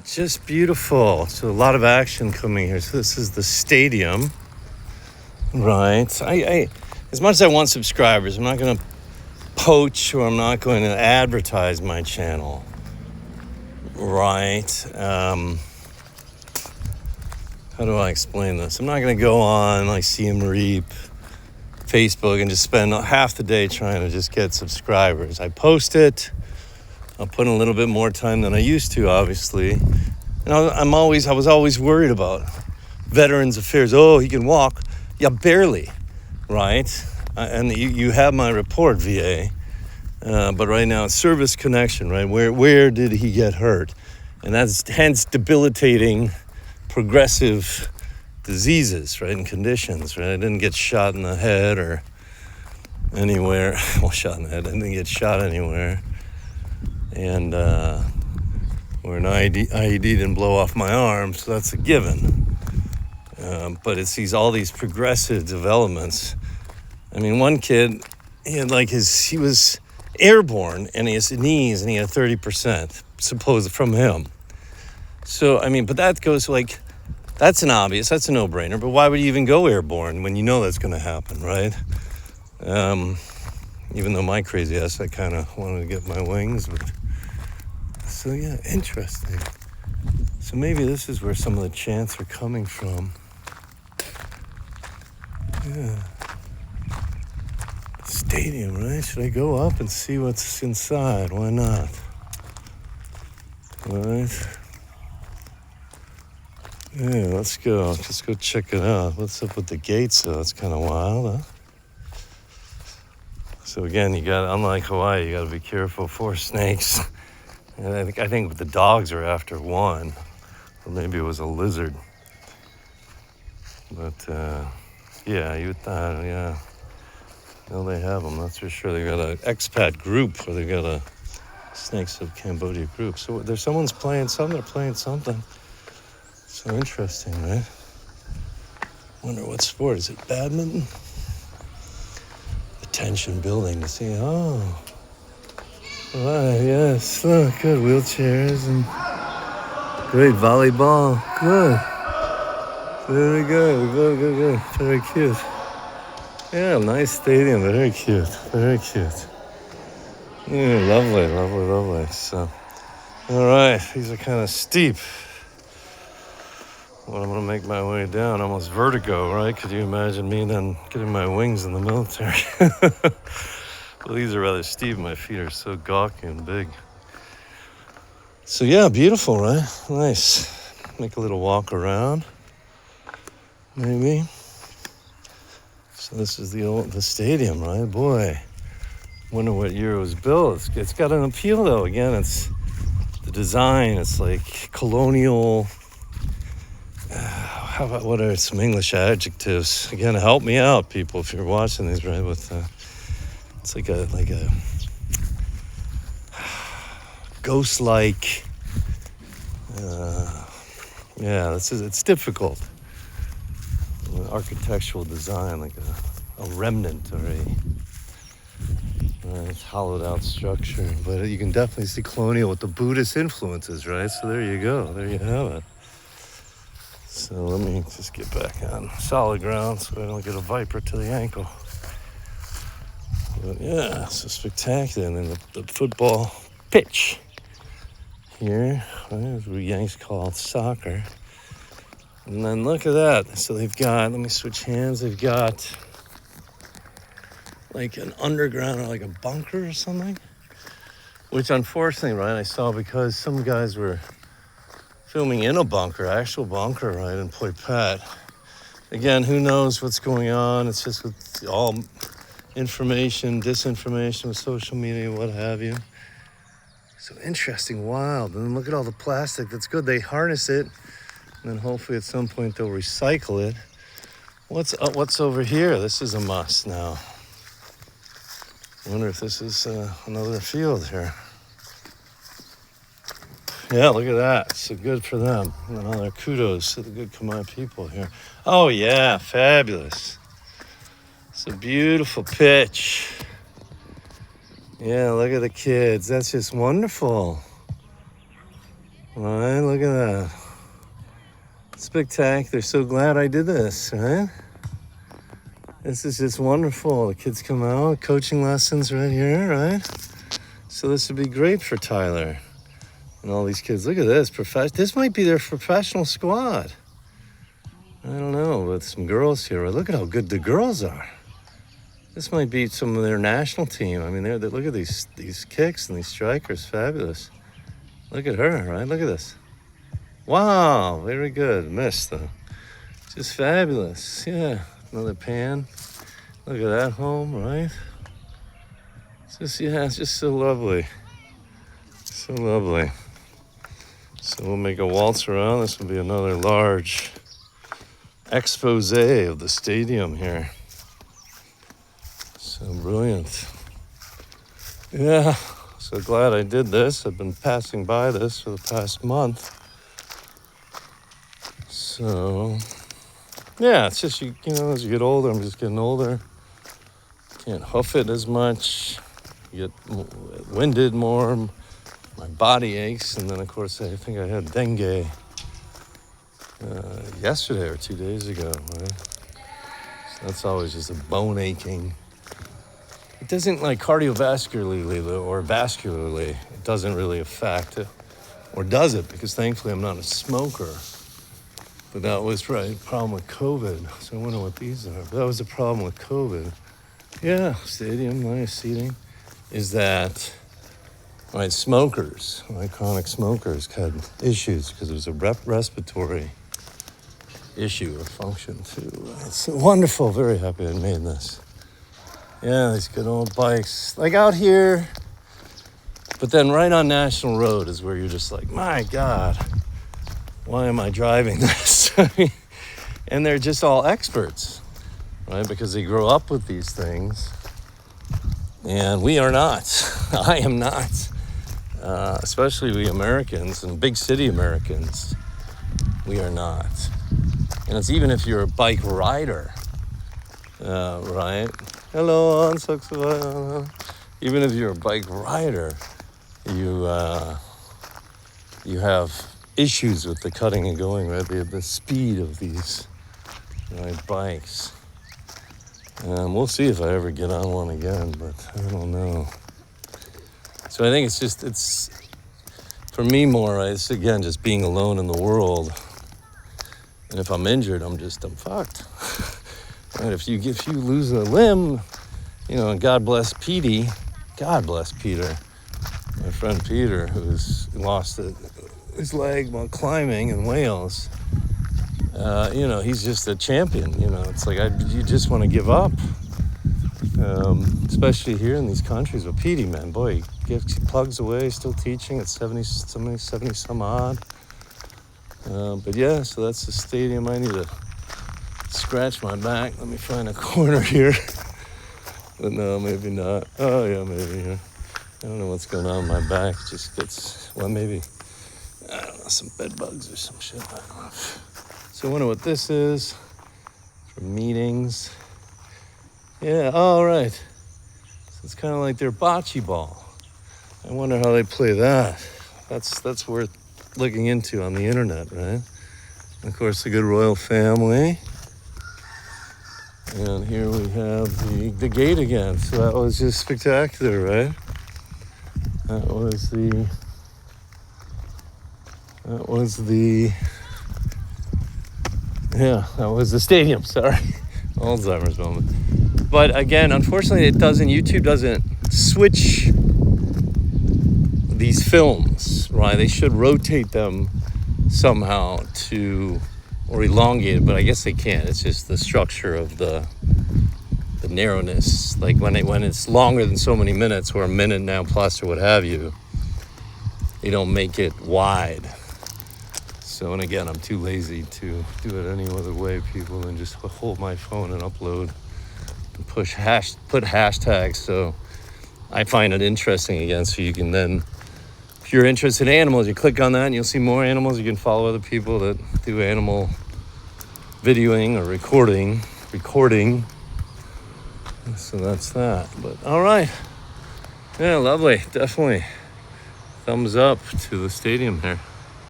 Just beautiful. So a lot of action coming here. So this is the stadium, right? I as much as I want subscribers, I'm not going to poach or I'm not going to advertise my channel, right? How do I explain this? I'm not going to go on like Siem Facebook and just spend half the day trying to just get subscribers. I post it. I'll put in a little bit more time than I used to, obviously. And I was always worried about Veterans Affairs. Oh, he can walk. Yeah, barely, right? And you have my report, VA. But right now, it's service connection, right? Where did he get hurt? And that's hence debilitating progressive diseases, right, and conditions, right? I didn't get shot in the head or anywhere. Well, shot in the head. I didn't get shot anywhere. And or an IED didn't blow off my arm, so that's a given. But it's all these progressive developments. I mean, one kid, he was airborne, and his knees, and he had 30%, supposed from him. So, I mean, but that goes like, that's that's a no-brainer, but why would you even go airborne when you know that's going to happen, right? Even though my crazy ass, I kind of wanted to get my wings, but... So, yeah, interesting. So maybe this is where some of the chants are coming from. Yeah. Stadium, right? Should I go up and see what's inside? Why not? All right. Yeah, let's go. Let's go check it out. What's up with the gates, though? It's kind of wild, huh? So again, unlike Hawaii, you got to be careful for snakes. And I think the dogs are after one, or maybe it was a lizard. But yeah, you thought, yeah. Well, they have them, that's for sure. They got an expat group, or they got a Snakes of Cambodia group. So there's someone's playing something. They're playing something. So interesting, right? Wonder what sport is it? Badminton. The tension building to see. Oh, right. Yes. Oh, good wheelchairs and great volleyball. Good. Very good. Good. Very cute. Yeah, nice stadium. Very cute. Very cute. Yeah, lovely. So, all right. These are kind of steep. Well, I'm going to make my way down. Almost vertigo, right? Could you imagine me then getting my wings in the military? Well, these are rather steep. My feet are so gawky and big. So, yeah, beautiful, right? Nice. Make a little walk around, maybe. So this is the stadium, right? Boy, wonder what year it was built. It's got an appeal, though. Again, it's the design. It's like colonial. How about what are some English adjectives? Again, help me out, people, if you're watching these, right? With it's like a ghost-like. Yeah, it's difficult. Architectural design, like a remnant or a hollowed-out structure. But you can definitely see colonial with the Buddhist influences, right? So there you go. There you have it. So let me just get back on solid ground so I don't get a viper to the ankle. But yeah, so spectacular. And then the football pitch here, right, as we Yanks call it, soccer. And then look at that. So they've got, let me switch hands, they've got like an underground or like a bunker or something. Which unfortunately, right, I saw because some guys were filming in a bunker, actual bunker, right, in Poipat. Again, who knows what's going on? It's just with all information, disinformation with social media, what have you. So interesting, wild. And then look at all the plastic. That's good. They harness it, and then hopefully at some point they'll recycle it. What's over here? This is a must now. I wonder if this is another field here. Yeah, look at that. So good for them. And another kudos to the good Khmer people here. Oh, yeah, fabulous. It's a beautiful pitch. Yeah, look at the kids. That's just wonderful. Right, look at that. Spectacular. So glad I did this, right? This is just wonderful. The kids come out, coaching lessons right here, right? So this would be great for Tyler and all these kids. Look at this. This might be their professional squad. I don't know, with some girls here. Look at how good the girls are. This might be some of their national team. I mean, they look at these kicks and these strikers. Fabulous. Look at her, right? Look at this. Wow, very good. Missed, though. Just fabulous. Yeah, another pan. Look at that home, right? It's just so lovely. So lovely. So we'll make a waltz around. This will be another large expose of the stadium here. So brilliant. Yeah, so glad I did this. I've been passing by this for the past month. So, yeah, it's just, you know, as you get older, I'm just getting older. Can't hoof it as much. You get winded more. My body aches. And then, of course, I think I had dengue yesterday or 2 days ago, right? So that's always just a bone aching. It doesn't, like, cardiovascularly or vascularly, it doesn't really affect it. Or does it? Because thankfully I'm not a smoker. But that was right, problem with COVID. So I wonder what these are. But that was the problem with COVID. Yeah, stadium, nice seating. Is that, right, smokers, right, chronic smokers had issues because it was a respiratory issue or function too. It's wonderful, very happy I made this. Yeah, these good old bikes. Like out here, but then right on National Road is where you're just like, my God, why am I driving this? And they're just all experts, right? Because they grow up with these things. And we are not. I am not. Especially we Americans and big city Americans, we are not. And it's even if you're a bike rider, right? Hello, even if you're a bike rider, you have issues with the cutting and going, right? The speed of these, right, bikes. We'll see if I ever get on one again, but I don't know. So I think it's for me more, right? It's again just being alone in the world. And if I'm injured, I'm fucked. And if you lose a limb, you know, and God bless Petey, God bless Peter, my friend Peter, who's lost his leg while climbing in Wales. You know, he's just a champion. You know, it's like you just want to give up, especially here in these countries. But Petey, man, boy, he plugs away, still teaching at 70 some odd. But yeah, so that's the stadium. I need to scratch my back. Let me find a corner here. But no, maybe not. Oh yeah, maybe. Yeah. I don't know what's going on. My back just gets, well, maybe, I don't know, some bed bugs or some shit. I don't know. So I wonder what this is for meetings. Yeah, all right. So it's kind of like their bocce ball. I wonder how they play that. That's worth looking into on the internet, right? And of course, the good royal family. And here we have the gate again. So that was just spectacular, right? That was the stadium, sorry. Alzheimer's moment. But again, unfortunately, YouTube doesn't switch these films, right? They should rotate them somehow or elongate it, but I guess they can't. It's just the structure of the narrowness. Like when it's longer than so many minutes, or a minute now plus or what have you, they don't make it wide. So, and again, I'm too lazy to do it any other way, people, than just hold my phone and upload and put hashtags. So I find it interesting again. So you can then, if you're interested in animals, you click on that and you'll see more animals. You can follow other people that do animal videoing or recording. So that's that. But all right. Yeah, lovely. Definitely thumbs up to the stadium here.